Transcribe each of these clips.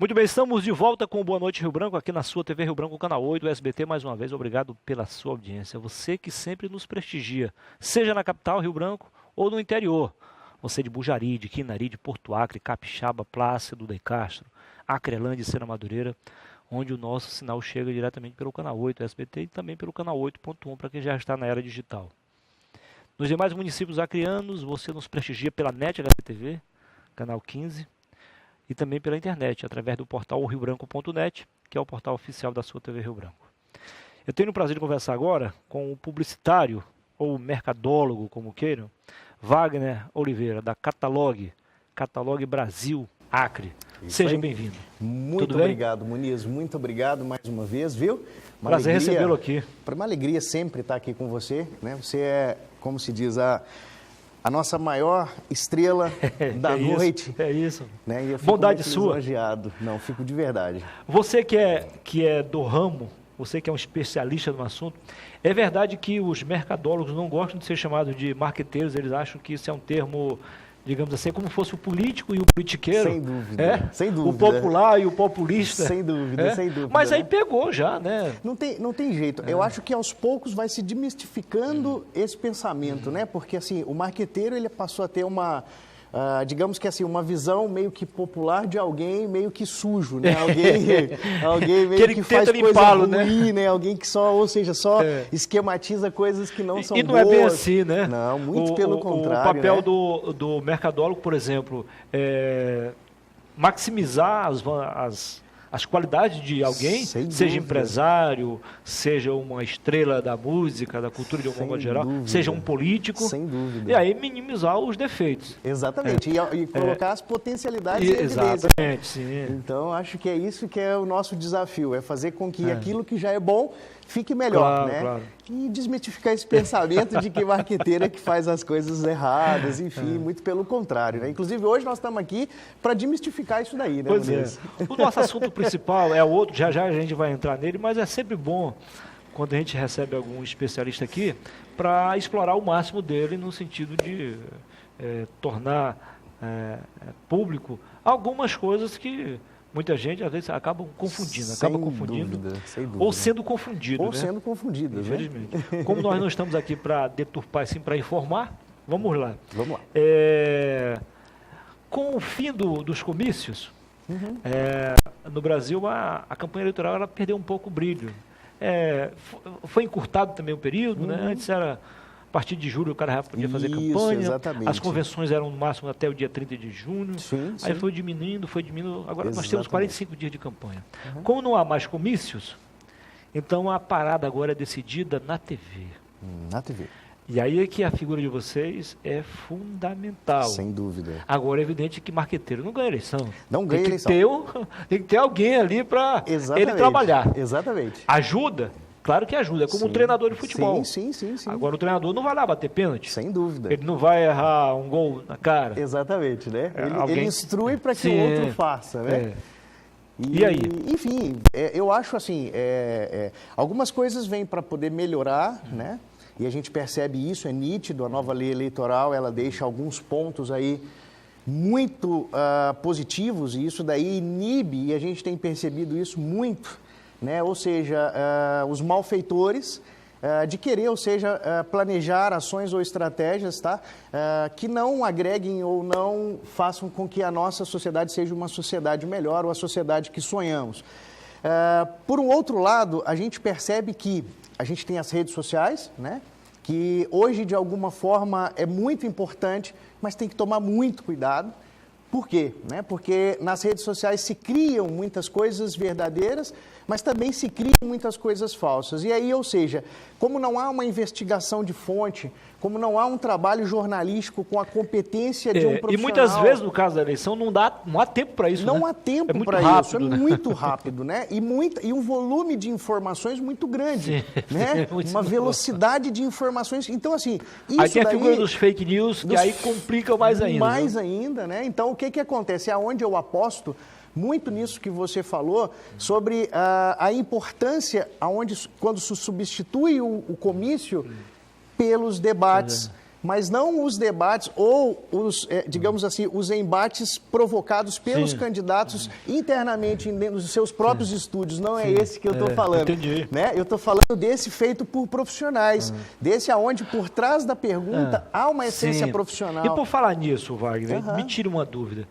Muito bem, estamos de volta com o Boa Noite Rio Branco, aqui na sua TV Rio Branco, canal 8 do SBT. Mais uma vez, obrigado pela sua audiência. Você que sempre nos prestigia, seja na capital, Rio Branco, ou no interior. Você de Bujari, de Quinari, de Porto Acre, Capixaba, Plácido, de Castro, Acrelândia e Sena Madureira, onde o nosso sinal chega diretamente pelo canal 8 do SBT e também pelo canal 8.1 para quem já está na era digital. Nos demais municípios acreanos, você nos prestigia pela NET HTV, canal 15, e também pela internet, através do portal riobranco.net, que é o portal oficial da sua TV Rio Branco. Eu tenho o prazer de conversar agora com o publicitário, ou mercadólogo, como queiram, Wagner Oliveira, da Catalog Brasil, Acre. Seja bem-vindo. Muito obrigado, Muniz. Muito obrigado mais uma vez, viu? Prazer recebê-lo aqui. Uma alegria sempre estar aqui com você, né? Você é, como se diz, a nossa maior estrela da noite. É isso. Né? E eu fico Bondade muito sua. Elogiado. Não, fico de verdade. Você que é do ramo, você que é um especialista no assunto, é verdade que os mercadólogos não gostam de ser chamados de marqueteiros, eles acham que isso é um termo, digamos assim, como fosse o político e o politiqueiro. Sem dúvida, sem dúvida. O popular e o populista. Sem dúvida, sem dúvida. Mas aí pegou já, né? Não tem jeito. Eu acho que aos poucos vai se desmistificando esse pensamento, né? Porque assim, o marqueteiro ele passou a ter uma, digamos que assim, uma visão meio que popular de alguém meio que sujo, né? Alguém meio que faz coisa ruim, né? Alguém que só, ou seja, só esquematiza coisas que não são boas. E não é bem assim, né? Não, muito pelo contrário. O papel, né? do mercadólogo, por exemplo, é maximizar as qualidades de alguém, seja empresário, seja uma estrela da música, da cultura de alguma modo geral, seja um político. Sem dúvida. E aí minimizar os defeitos. Exatamente. E colocar as potencialidades em evidência. Exatamente, sim. Então, acho que é isso que é o nosso desafio, é fazer com que aquilo que já é bom fique melhor, né? Claro. E desmitificar esse pensamento de que marqueteiro é que faz as coisas erradas, enfim, muito pelo contrário, né? Inclusive, hoje nós estamos aqui para desmistificar isso daí, né? Pois é. O nosso assunto principal é outro, já a gente vai entrar nele, mas é sempre bom, quando a gente recebe algum especialista aqui, para explorar o máximo dele no sentido de tornar público algumas coisas que muita gente, às vezes, acaba confundindo, sem dúvida. Ou sendo confundido. Ou sendo confundido, infelizmente. Né? Como nós não estamos aqui para deturpar, sim, para informar, vamos lá. Vamos lá. Com o fim dos comícios, no Brasil, a campanha eleitoral ela perdeu um pouco o brilho. Foi encurtado também o período, né? Antes era... A partir de julho o cara já podia fazer campanha, exatamente. As convenções eram no máximo até o dia 30 de junho, aí foi diminuindo, agora nós temos 45 dias de campanha. Como não há mais comícios, então a parada agora é decidida na TV. Na TV. E aí é que a figura de vocês é fundamental. Sem dúvida. Agora é evidente que marqueteiro não ganha eleição. Não ganha eleição. Tem que ter alguém ali para ele trabalhar. Exatamente. Ajuda? Claro que ajuda, é como um treinador de futebol. Sim. Agora o treinador não vai lá bater pênalti. Sem dúvida. Ele não vai errar um gol na cara. Exatamente, né? Ele instrui para que o outro faça, né? E aí? Enfim, eu acho assim, algumas coisas vêm para poder melhorar, né? E a gente percebe isso, é nítido, a nova lei eleitoral, ela deixa alguns pontos aí muito positivos, e isso daí inibe, e a gente tem percebido isso muito, né? Ou seja, os malfeitores de querer, ou seja, planejar ações ou estratégias, tá? Que não agreguem ou não façam com que a nossa sociedade seja uma sociedade melhor ou a sociedade que sonhamos. Por um outro lado, a gente percebe que a gente tem as redes sociais, né? Que hoje, de alguma forma, é muito importante, mas tem que tomar muito cuidado. Por quê? Porque nas redes sociais se criam muitas coisas verdadeiras, mas também se criam muitas coisas falsas. E aí, ou seja, como não há uma investigação de fonte, como não há um trabalho jornalístico com a competência de um profissional... E muitas vezes, no caso da eleição, não há tempo para isso, Não há tempo para isso, é muito rápido, né? E um volume de informações muito grande, né? Uma velocidade de informações. Então, assim, isso aí tem a figura dos fake news, que aí complica mais ainda. Mais ainda, né? Então, o que acontece? É onde eu aposto muito nisso que você falou, sobre a importância quando se substitui o comício pelos debates, mas não os debates ou os, digamos assim, os embates provocados pelos candidatos internamente nos seus próprios estúdios. Não é esse que eu estou falando. Entendi. Né? Eu estou falando desse feito por profissionais, desse aonde por trás da pergunta há uma essência profissional. E por falar nisso, Wagner, me tira uma dúvida.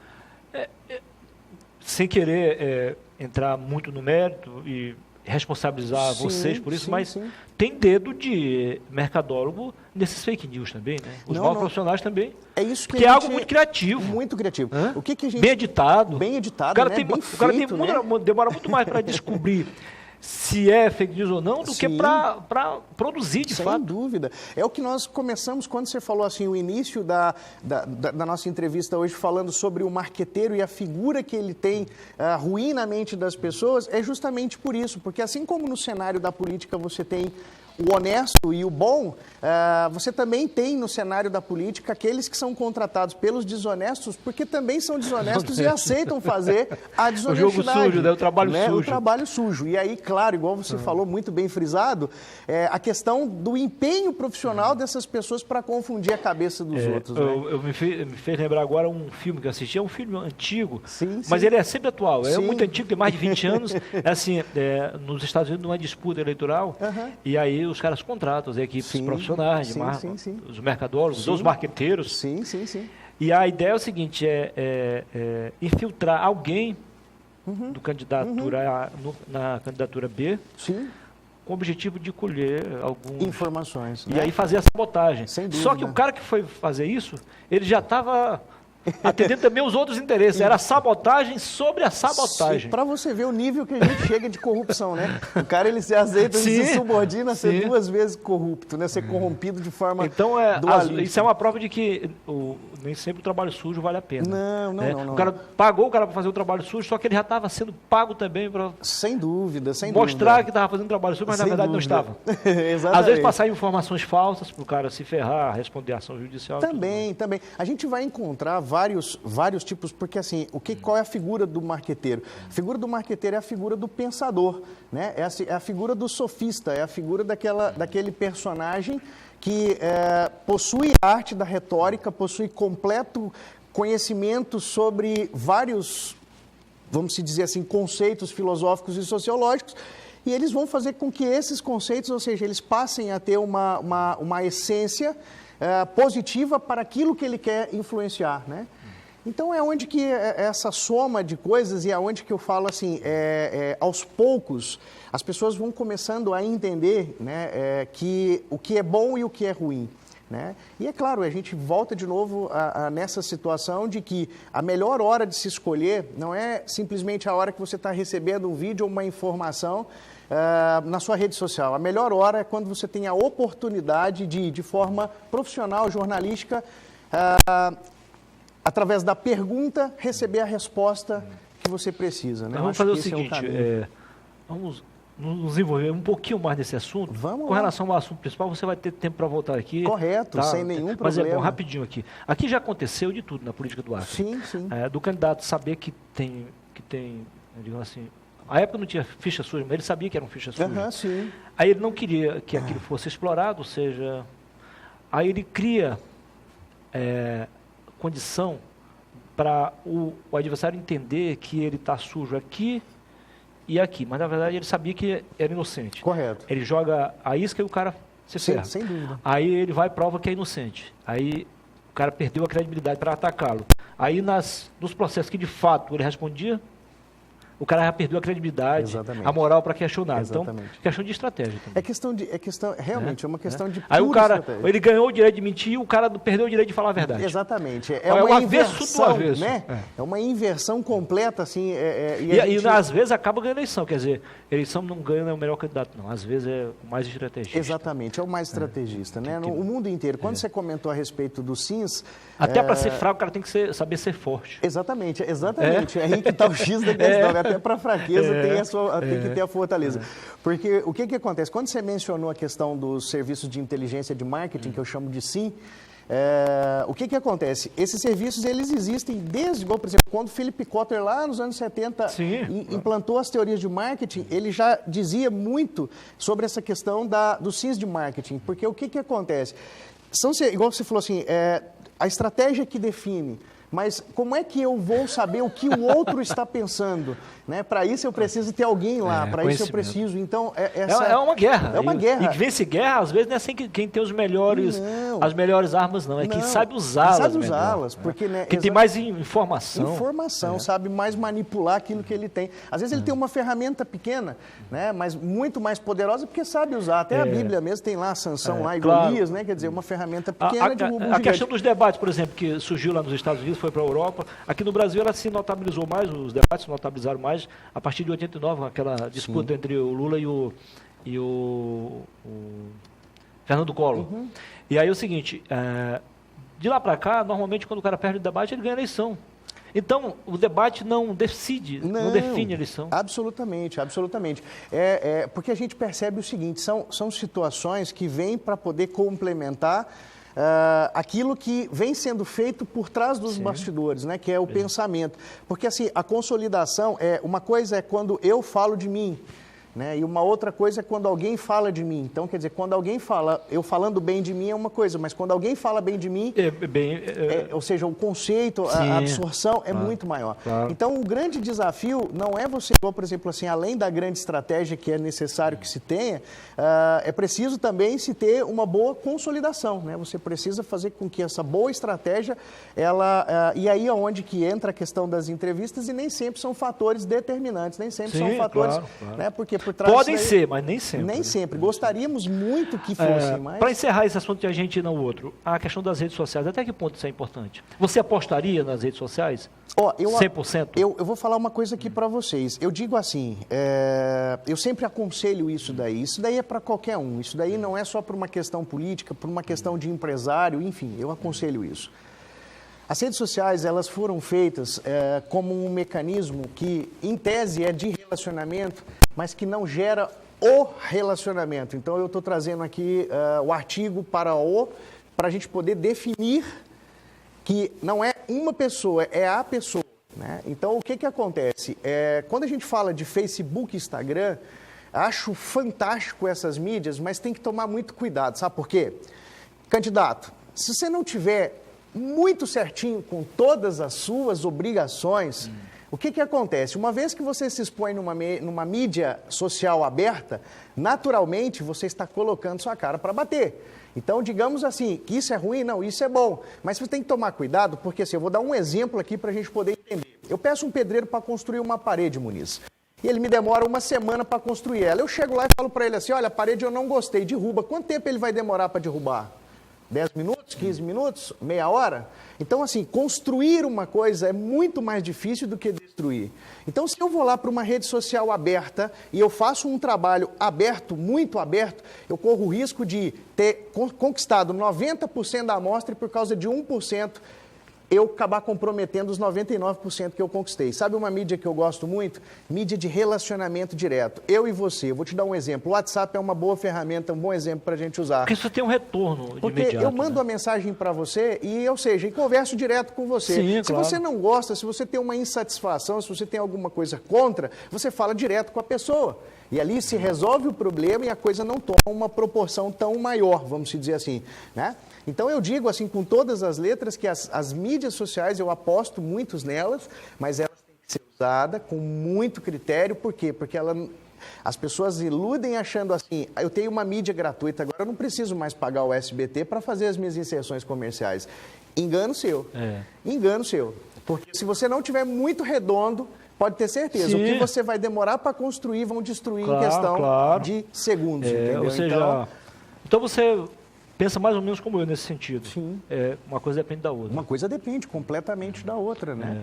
Sem querer entrar muito no mérito e responsabilizar vocês por isso, mas tem dedo de mercadólogo nesses fake news também, né? Os novos profissionais também. É isso que é algo muito criativo. Muito criativo. Hã? O que a gente... Bem editado. Bem editado, o cara né? tem, Bem o cara feito, tem né? demora muito mais para descobrir se é fake news ou não, do que para produzir, de fato. Sem dúvida. É o que nós começamos quando você falou assim, o início da nossa entrevista hoje, falando sobre o marqueteiro e a figura que ele tem ruim na mente das pessoas, é justamente por isso. Porque assim como no cenário da política você tem o honesto e o bom, você também tem no cenário da política aqueles que são contratados pelos desonestos, porque também são desonestos e aceitam fazer a desonestidade. O jogo sujo, né? O trabalho sujo. O trabalho sujo. E aí, claro, igual você falou, muito bem frisado, a questão do empenho profissional dessas pessoas para confundir a cabeça dos outros. Né? Me fez lembrar agora um filme que eu assisti, é um filme antigo, sim, mas ele é sempre atual, é muito antigo, tem mais de 20 anos, nos Estados Unidos numa disputa eleitoral, e aí os caras contratam as equipes profissionais, os mercadólogos, os marqueteiros. Sim. E a ideia é o seguinte, infiltrar alguém do candidatura na candidatura B, com o objetivo de colher algumas informações. E aí fazer a sabotagem. Só que o cara que foi fazer isso, ele já estava atendendo também os outros interesses. Era sabotagem sobre a sabotagem. Para você ver o nível que a gente chega de corrupção, né? O cara, ele se azeita, ele se subordina a ser 2 vezes corrupto, né? Ser corrompido de forma dualista. Isso é uma prova de que nem sempre o trabalho sujo vale a pena. Não. O cara pagou o cara para fazer o trabalho sujo, só que ele já estava sendo pago também para... Sem dúvida. Mostrar que estava fazendo trabalho sujo, mas na verdade não estava. Exatamente. Às vezes passar informações falsas para o cara se ferrar, responder a ação judicial. Também. A gente vai encontrar vários tipos, porque assim, qual é a figura do marqueteiro? A figura do marqueteiro é a figura do pensador, né? É a figura do sofista, é a figura daquele personagem que possui a arte da retórica, possui completo conhecimento sobre vários, vamos dizer assim, conceitos filosóficos e sociológicos, e eles vão fazer com que esses conceitos, ou seja, eles passem a ter uma essência positiva para aquilo que ele quer influenciar, né? Então é onde que essa soma de coisas e é onde que eu falo assim, aos poucos as pessoas vão começando a entender, né, que o que é bom e o que é ruim, né? E é claro, a gente volta de novo nessa situação de que a melhor hora de se escolher não é simplesmente a hora que você está recebendo um vídeo ou uma informação na sua rede social. A melhor hora é quando você tem a oportunidade de forma profissional, jornalística, através da pergunta, receber a resposta que você precisa. Né? Vamos fazer o seguinte, vamos nos envolver um pouquinho mais nesse assunto. Vamos Com relação ao assunto principal, você vai ter tempo para voltar aqui. Correto, sem nenhum problema. Mas é bom, rapidinho aqui. Aqui já aconteceu de tudo na política do Acre. Sim. Do candidato saber que tem digamos assim, a época não tinha ficha suja, mas ele sabia que era um ficha suja. Sim. Aí ele não queria que aquilo fosse explorado, ou seja, aí ele cria condição para o adversário entender que ele está sujo aqui e aqui, mas na verdade ele sabia que era inocente. Correto. Ele joga a isca e o cara se ferra. Sem dúvida. Aí ele vai e prova que é inocente. Aí o cara perdeu a credibilidade para atacá-lo. Aí nos processos que de fato ele respondia, o cara já perdeu a credibilidade, Exatamente. a moral para questionar. Exatamente. Então, questão de estratégia também. Realmente, é uma questão de Aí o cara, estratégia. ele ganhou o direito de mentir e o cara perdeu o direito de falar a verdade. Exatamente. É o avesso do avesso. Né? É uma inversão completa, assim. E às vezes acaba ganhando a eleição, quer dizer, eleição não ganha é o melhor candidato, não. Às vezes é o mais estrategista. Exatamente, é o mais estrategista, né? O mundo inteiro. Quando você comentou a respeito do SINS... Até para ser fraco, o cara tem que saber ser forte. Exatamente. É aí que está o X da questão. Até para fraqueza tem que ter a fortaleza. Porque o que acontece? Quando você mencionou a questão dos serviços de inteligência de marketing, que eu chamo de SIM, o que acontece? Esses serviços, eles existem desde, igual, por exemplo, quando Philip Kotler, lá nos anos 70, implantou as teorias de marketing, ele já dizia muito sobre essa questão dos SIMs de marketing. Porque o que acontece? igual você falou assim, a estratégia que define. Mas como é que eu vou saber o que o outro está pensando? Né? Para isso eu preciso ter alguém lá, para isso eu preciso. Então, é uma guerra. É uma guerra. E vence guerra, às vezes, não é assim quem tem as melhores armas, não. É quem sabe usá-las. Sabe usá-las. Porque, né, quem tem mais informação. Sabe mais manipular aquilo que ele tem. Às vezes ele tem uma ferramenta pequena, né, mas muito mais poderosa porque sabe usar. Até a Bíblia mesmo tem lá a Sansão lá e Golias, né? Quer dizer, uma ferramenta pequena de a questão dos debates, por exemplo, que surgiu lá nos Estados Unidos, foi para a Europa. Aqui no Brasil ela se notabilizou mais, os debates se notabilizaram mais a partir de 89, aquela disputa entre o Lula e o Fernando Collor. E aí é o seguinte, de lá para cá, normalmente quando o cara perde o debate, ele ganha a eleição. Então, o debate não decide, não define a eleição. Absolutamente, absolutamente. Porque a gente percebe o seguinte, são situações que vêm para poder complementar aquilo que vem sendo feito por trás dos bastidores, né, que é o pensamento. Porque assim, a consolidação, uma coisa é quando eu falo de mim, né, e uma outra coisa é quando alguém fala de mim. Então, quer dizer, quando alguém fala, eu falando bem de mim é uma coisa, mas quando alguém fala bem de mim, ou seja, o conceito, a absorção é muito maior. Claro. Então, o grande desafio não é você, por exemplo, assim, além da grande estratégia que é necessário que se tenha, é preciso também se ter uma boa consolidação, né? Você precisa fazer com que essa boa estratégia, e aí é onde que entra a questão das entrevistas, e nem sempre são fatores determinantes, nem sempre são fatores, né? Porque por trás podem ser, mas nem sempre. Nem sempre. Gostaríamos muito que fossem, mas... Para encerrar esse assunto de a gente e não o outro, a questão das redes sociais, até que ponto isso é importante? Você apostaria nas redes sociais? 100%? Eu vou falar uma coisa aqui para vocês. Eu digo assim, eu sempre aconselho isso daí. Isso daí é para qualquer um. Isso daí não é só por uma questão política, por uma questão de empresário, enfim, eu aconselho isso. As redes sociais, elas foram feitas como um mecanismo que, em tese, é de relacionamento, mas que não gera o relacionamento. Então, eu estou trazendo aqui o artigo para a gente poder definir que não é uma pessoa, é a pessoa, né? Então, o que acontece? Quando a gente fala de Facebook e Instagram, acho fantástico essas mídias, mas tem que tomar muito cuidado. Sabe por quê? Candidato, se você não tiver muito certinho com todas as suas obrigações, o que acontece? Uma vez que você se expõe numa mídia social aberta, naturalmente você está colocando sua cara para bater. Então, digamos assim, que isso é ruim? Não, isso é bom. Mas você tem que tomar cuidado, porque assim, eu vou dar um exemplo aqui para a gente poder entender. Eu peço um pedreiro para construir uma parede, Muniz. E ele me demora uma semana para construir ela. Eu chego lá e falo para ele assim, olha, a parede eu não gostei, derruba. Quanto tempo ele vai demorar para derrubar? 10 minutos, 15 minutos, meia hora? Então, assim, construir uma coisa é muito mais difícil do que destruir. Então, se eu vou lá para uma rede social aberta e eu faço um trabalho aberto, muito aberto, eu corro o risco de ter conquistado 90% da amostra e por causa de 1%, eu acabar comprometendo os 99% que eu conquistei. Sabe uma mídia que eu gosto muito? Mídia de relacionamento direto. Eu e você. Eu vou te dar um exemplo. O WhatsApp é uma boa ferramenta, um bom exemplo para a gente usar. Porque isso tem um retorno Porque imediato, eu mando a mensagem para você e converso direto com você. Sim, se você não gosta, se você tem uma insatisfação, se você tem alguma coisa contra, você fala direto com a pessoa. E ali se resolve o problema e a coisa não toma uma proporção tão maior, vamos dizer assim, né? Então eu digo assim com todas as letras que as mídias sociais, eu aposto muito nelas, mas elas têm que ser usadas com muito critério. Por quê? Porque as pessoas iludem achando assim, eu tenho uma mídia gratuita, agora eu não preciso mais pagar o SBT para fazer as minhas inserções comerciais. Engano seu. Engano seu. Porque se você não tiver muito redondo, pode ter certeza, Sim. O que você vai demorar para construir, vão destruir em questão de segundos, entendeu? Ou seja, então você pensa mais ou menos como eu nesse sentido. Sim. Uma coisa depende da outra. Uma coisa depende completamente da outra, né?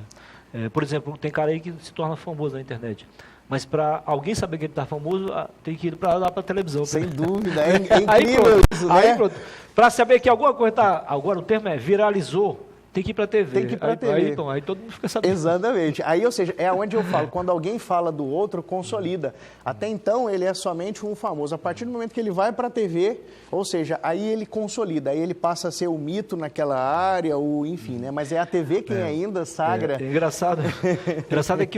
Por exemplo, tem cara aí que se torna famoso na internet. Mas para alguém saber que ele está famoso, tem que ir para lá para a televisão. Sem dúvida, é incrível isso, né? Para saber que alguma coisa está... Agora o termo viralizou. Tem que ir para a TV. Tem que ir para a TV. Aí todo mundo fica sabendo. Exatamente. Aí, ou seja, é onde eu falo, quando alguém fala do outro, consolida. Até então, ele é somente um famoso. A partir do momento que ele vai para a TV, ou seja, aí ele consolida, aí ele passa a ser o mito naquela área, enfim, né? Mas é a TV quem ainda sagra. Engraçado. Engraçado é que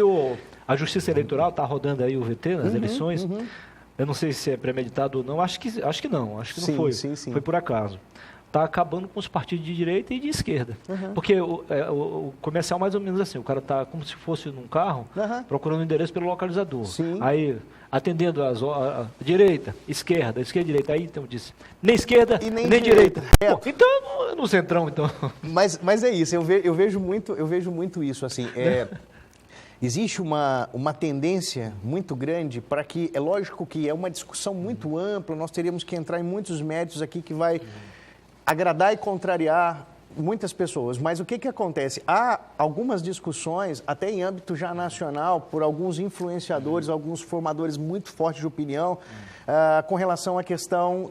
a Justiça Eleitoral está rodando aí o VT nas eleições. Eu não sei se é premeditado ou não, acho que não, acho que não foi. Sim. Foi por acaso. está acabando com os partidos de direita e de esquerda. Porque o comercial mais ou menos assim, o cara está como se fosse num carro, procurando o endereço pelo localizador. Sim. Aí, atendendo a direita, esquerda, direita. Aí, então, disse, nem esquerda, e nem direita. Pô, então, no centrão, então. Mas é isso, eu vejo muito isso, assim, existe uma tendência muito grande para que, é lógico que é uma discussão muito ampla, nós teríamos que entrar em muitos méritos aqui que vai agradar e contrariar muitas pessoas, mas o que acontece? Há algumas discussões, até em âmbito já nacional, por alguns influenciadores, alguns formadores muito fortes de opinião, com relação à questão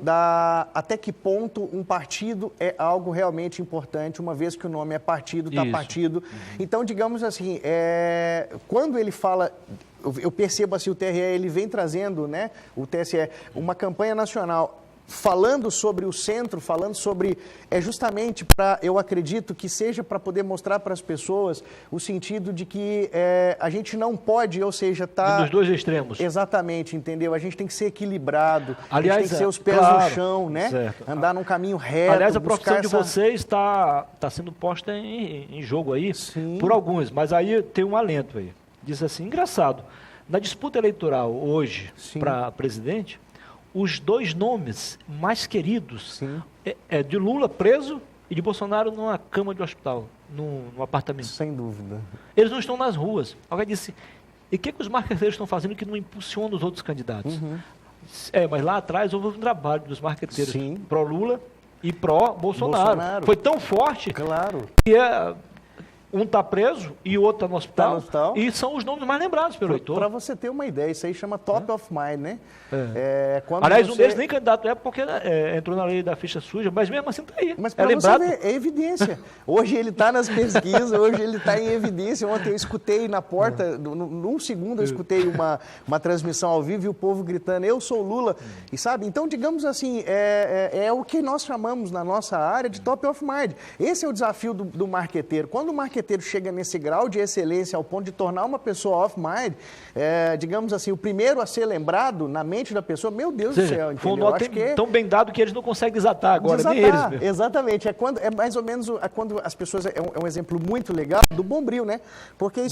até que ponto um partido é algo realmente importante, uma vez que o nome é partido, está partido. Então, digamos assim, quando ele fala... Eu percebo assim, o TRE, ele vem trazendo, né, o TSE, uma campanha nacional falando sobre o centro, falando sobre, justamente para, eu acredito que seja para poder mostrar para as pessoas o sentido de que a gente não pode, ou seja, tá... Dos dois extremos. Exatamente, entendeu? A gente tem que ser equilibrado, aliás, a gente tem que ser os pés no chão, né? Certo. Andar num caminho reto. Aliás, a profissão de vocês está sendo posta em jogo aí, por alguns, mas aí tem um alento aí. Diz assim, engraçado, na disputa eleitoral hoje para presidente, os dois nomes mais queridos é de Lula preso e de Bolsonaro numa cama de hospital, num apartamento. Sem dúvida. Eles não estão nas ruas. Alguém disse, e o que os marqueteiros estão fazendo que não impulsiona os outros candidatos? Mas lá atrás houve um trabalho dos marqueteiros pró-Lula e pró-Bolsonaro. Foi tão forte que um está preso e o outro está no hospital. E são os nomes mais lembrados pelo eleitor. Para você ter uma ideia, isso aí chama top of mind, né? Aliás, um deles nem candidato é porque entrou na lei da ficha suja, mas mesmo assim está aí. Mas para você ver, é evidência. Hoje ele está nas pesquisas, hoje ele está em evidência. Ontem eu escutei na porta, num segundo eu escutei uma transmissão ao vivo e o povo gritando, eu sou Lula. E sabe, então digamos assim, é o que nós chamamos na nossa área de top of mind. Esse é o desafio do marqueteiro. Quando o marqueteiro chega nesse grau de excelência ao ponto de tornar uma pessoa off-mind, digamos assim, o primeiro a ser lembrado na mente da pessoa, meu Deus do céu, foi um nó tão bem dado que eles não conseguem desatar agora, nem eles mesmo. Exatamente, é mais ou menos quando as pessoas, é um exemplo muito legal do Bombril, né? Porque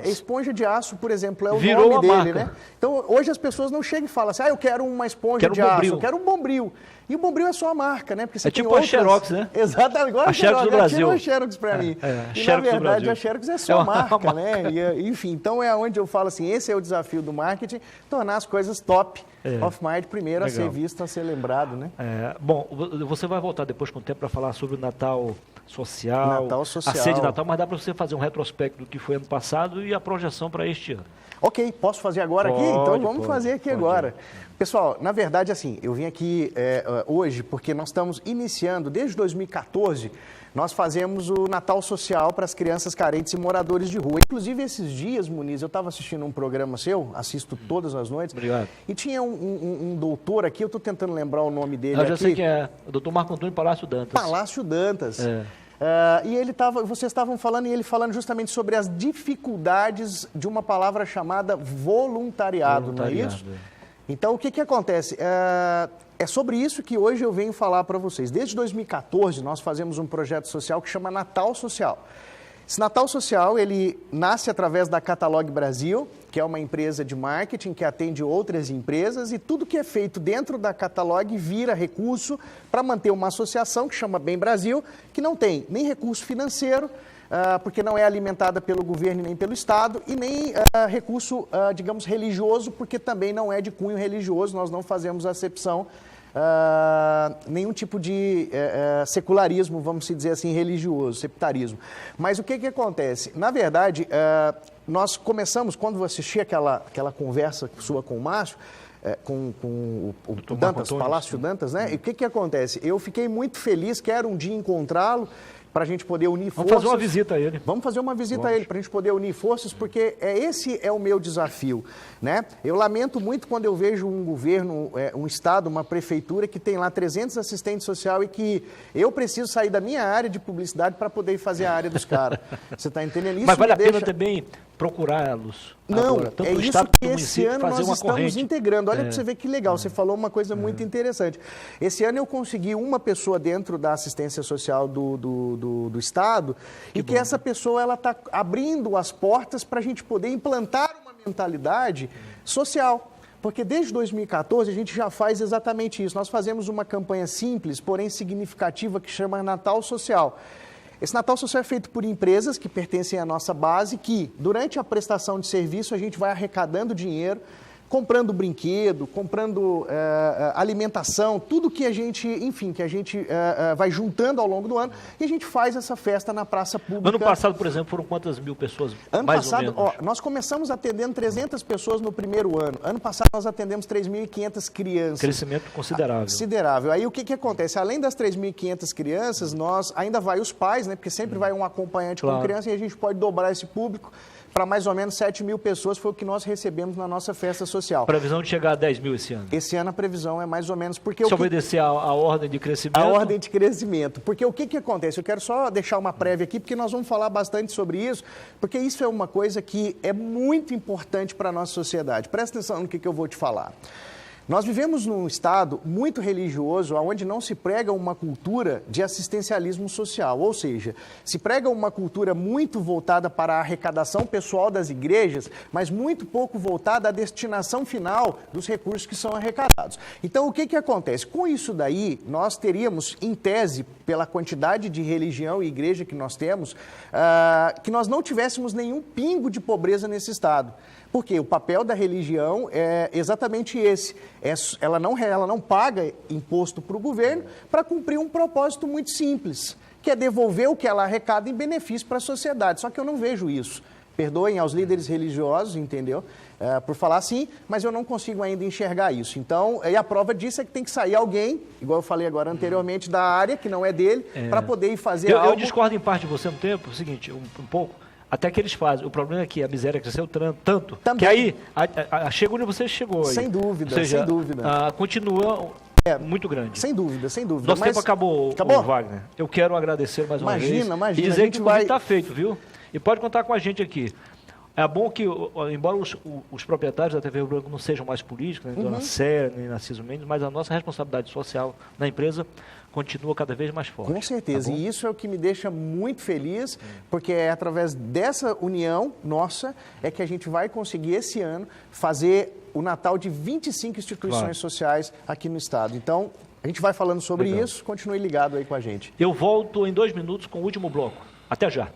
esponja de aço, por exemplo, é o nome dele, marca, né? Então, hoje as pessoas não chegam e falam assim, eu quero uma esponja de aço, eu quero um Bombril. E o Bombril é só a marca, né? Porque você tipo a Xerox, né? Exatamente, igual a Xerox do Brasil. A Xerox para mim. E na verdade a Xerox é só marca, né? E, enfim, então é onde eu falo assim, esse é o desafio do marketing, tornar as coisas top of mind, primeiro a ser visto, a ser lembrado, né? Bom, você vai voltar depois com o tempo para falar sobre o Natal Social, a sede de Natal, mas dá para você fazer um retrospecto do que foi ano passado e a projeção para este ano. Ok, posso fazer agora aqui? Então vamos fazer aqui agora. Pessoal, na verdade, assim, eu vim aqui hoje porque nós estamos iniciando, desde 2014, nós fazemos o Natal Social para as crianças carentes e moradores de rua. Inclusive, esses dias, Muniz, eu estava assistindo um programa seu, assisto todas as noites. Obrigado. E tinha um doutor aqui, eu estou tentando lembrar o nome dele aqui. Eu já sei quem é, o doutor Marco Antônio Palácio Dantas. Palácio Dantas. E vocês estavam falando, e ele falando justamente sobre as dificuldades de uma palavra chamada voluntariado, não é isso? Então, o que acontece? É sobre isso que hoje eu venho falar para vocês. Desde 2014, nós fazemos um projeto social que chama Natal Social. Esse Natal Social, ele nasce através da Catalog Brasil, que é uma empresa de marketing que atende outras empresas, e tudo que é feito dentro da Catalog vira recurso para manter uma associação que chama Bem Brasil, que não tem nem recurso financeiro, porque não é alimentada pelo governo nem pelo Estado, e nem recurso, digamos, religioso, porque também não é de cunho religioso, nós não fazemos acepção, nenhum tipo de secularismo, vamos dizer assim, religioso, sectarismo. Mas o que acontece? Na verdade, nós começamos, quando eu assisti aquela conversa sua com o Márcio, com o Dantas, Palácio Dantas, né? E o que acontece? Eu fiquei muito feliz, quero um dia encontrá-lo, para a gente poder unir forças. Vamos fazer uma visita a ele. Vamos fazer uma visita a ele, para a gente poder unir forças, porque esse é o meu desafio, né? Eu lamento muito quando eu vejo um governo, um estado, uma prefeitura que tem lá 300 assistentes sociais e que eu preciso sair da minha área de publicidade para poder fazer a área dos caras. Você está entendendo isso? Mas vale a pena também procurá-los? Não, agora, tanto é no isso estado que quanto no esse município, ano fazer nós uma estamos corrente. integrando. Olha para você ver que legal, você falou uma coisa muito interessante. Esse ano eu consegui uma pessoa dentro da assistência social do Estado que essa pessoa ela está abrindo as portas para a gente poder implantar uma mentalidade social. Porque desde 2014 a gente já faz exatamente isso. Nós fazemos uma campanha simples, porém significativa, que chama Natal Social. Esse Natal Social é feito por empresas que pertencem à nossa base, que durante a prestação de serviço a gente vai arrecadando dinheiro, comprando brinquedo, comprando alimentação, tudo que a gente, enfim, que a gente vai juntando ao longo do ano e a gente faz essa festa na praça pública. Ano passado, por exemplo, foram quantas mil pessoas? Ano mais passado, ou menos? nós começamos atendendo 300 pessoas no primeiro ano. Ano passado nós atendemos 3.500 crianças. Crescimento considerável. Considerável. Aí o que acontece? Além das 3.500 crianças, nós ainda vai os pais, né? Porque sempre vai um acompanhante com criança e a gente pode dobrar esse público para mais ou menos 7 mil pessoas, foi o que nós recebemos na nossa festa social. Previsão de chegar a 10 mil esse ano? Esse ano a previsão é mais ou menos porque... Se obedecer a ordem de crescimento? A ordem de crescimento. Porque o que acontece? Eu quero só deixar uma prévia aqui, porque nós vamos falar bastante sobre isso, porque isso é uma coisa que é muito importante para a nossa sociedade. Presta atenção no que eu vou te falar. Nós vivemos num estado muito religioso, onde não se prega uma cultura de assistencialismo social, ou seja, se prega uma cultura muito voltada para a arrecadação pessoal das igrejas, mas muito pouco voltada à destinação final dos recursos que são arrecadados. Então, o que acontece? Com isso daí, nós teríamos, em tese, pela quantidade de religião e igreja que nós temos, que nós não tivéssemos nenhum pingo de pobreza nesse estado. Porque o papel da religião é exatamente esse. Ela não paga imposto para o governo para cumprir um propósito muito simples, que é devolver o que ela arrecada em benefício para a sociedade. Só que eu não vejo isso. Perdoem aos líderes religiosos, entendeu? Por falar assim, mas eu não consigo ainda enxergar isso. Então, e a prova disso é que tem que sair alguém, igual eu falei agora anteriormente, da área, que não é dele, para poder ir fazer algo... Eu discordo em parte de você um tempo, é o seguinte, um pouco... Até que eles fazem. O problema é que a miséria cresceu tanto Também. que aí chega onde você chegou. Sem aí. dúvida, Ou seja, sem dúvida. Continua muito grande. Sem dúvida, sem dúvida. Nosso tempo acabou, Wagner. Eu quero agradecer mais uma vez. Imagina. E dizer que o convite está feito, viu? E pode contar com a gente aqui. É bom que, embora os proprietários da TV Rio Branco não sejam mais políticos, nem Dona Célia, nem Narciso Mendes, mas a nossa responsabilidade social na empresa continua cada vez mais forte. Com certeza, tá, e isso é o que me deixa muito feliz, porque é através dessa união nossa é que a gente vai conseguir esse ano fazer o Natal de 25 instituições sociais aqui no estado. Então, a gente vai falando sobre isso, continue ligado aí com a gente. Eu volto em 2 minutos com o último bloco. Até já.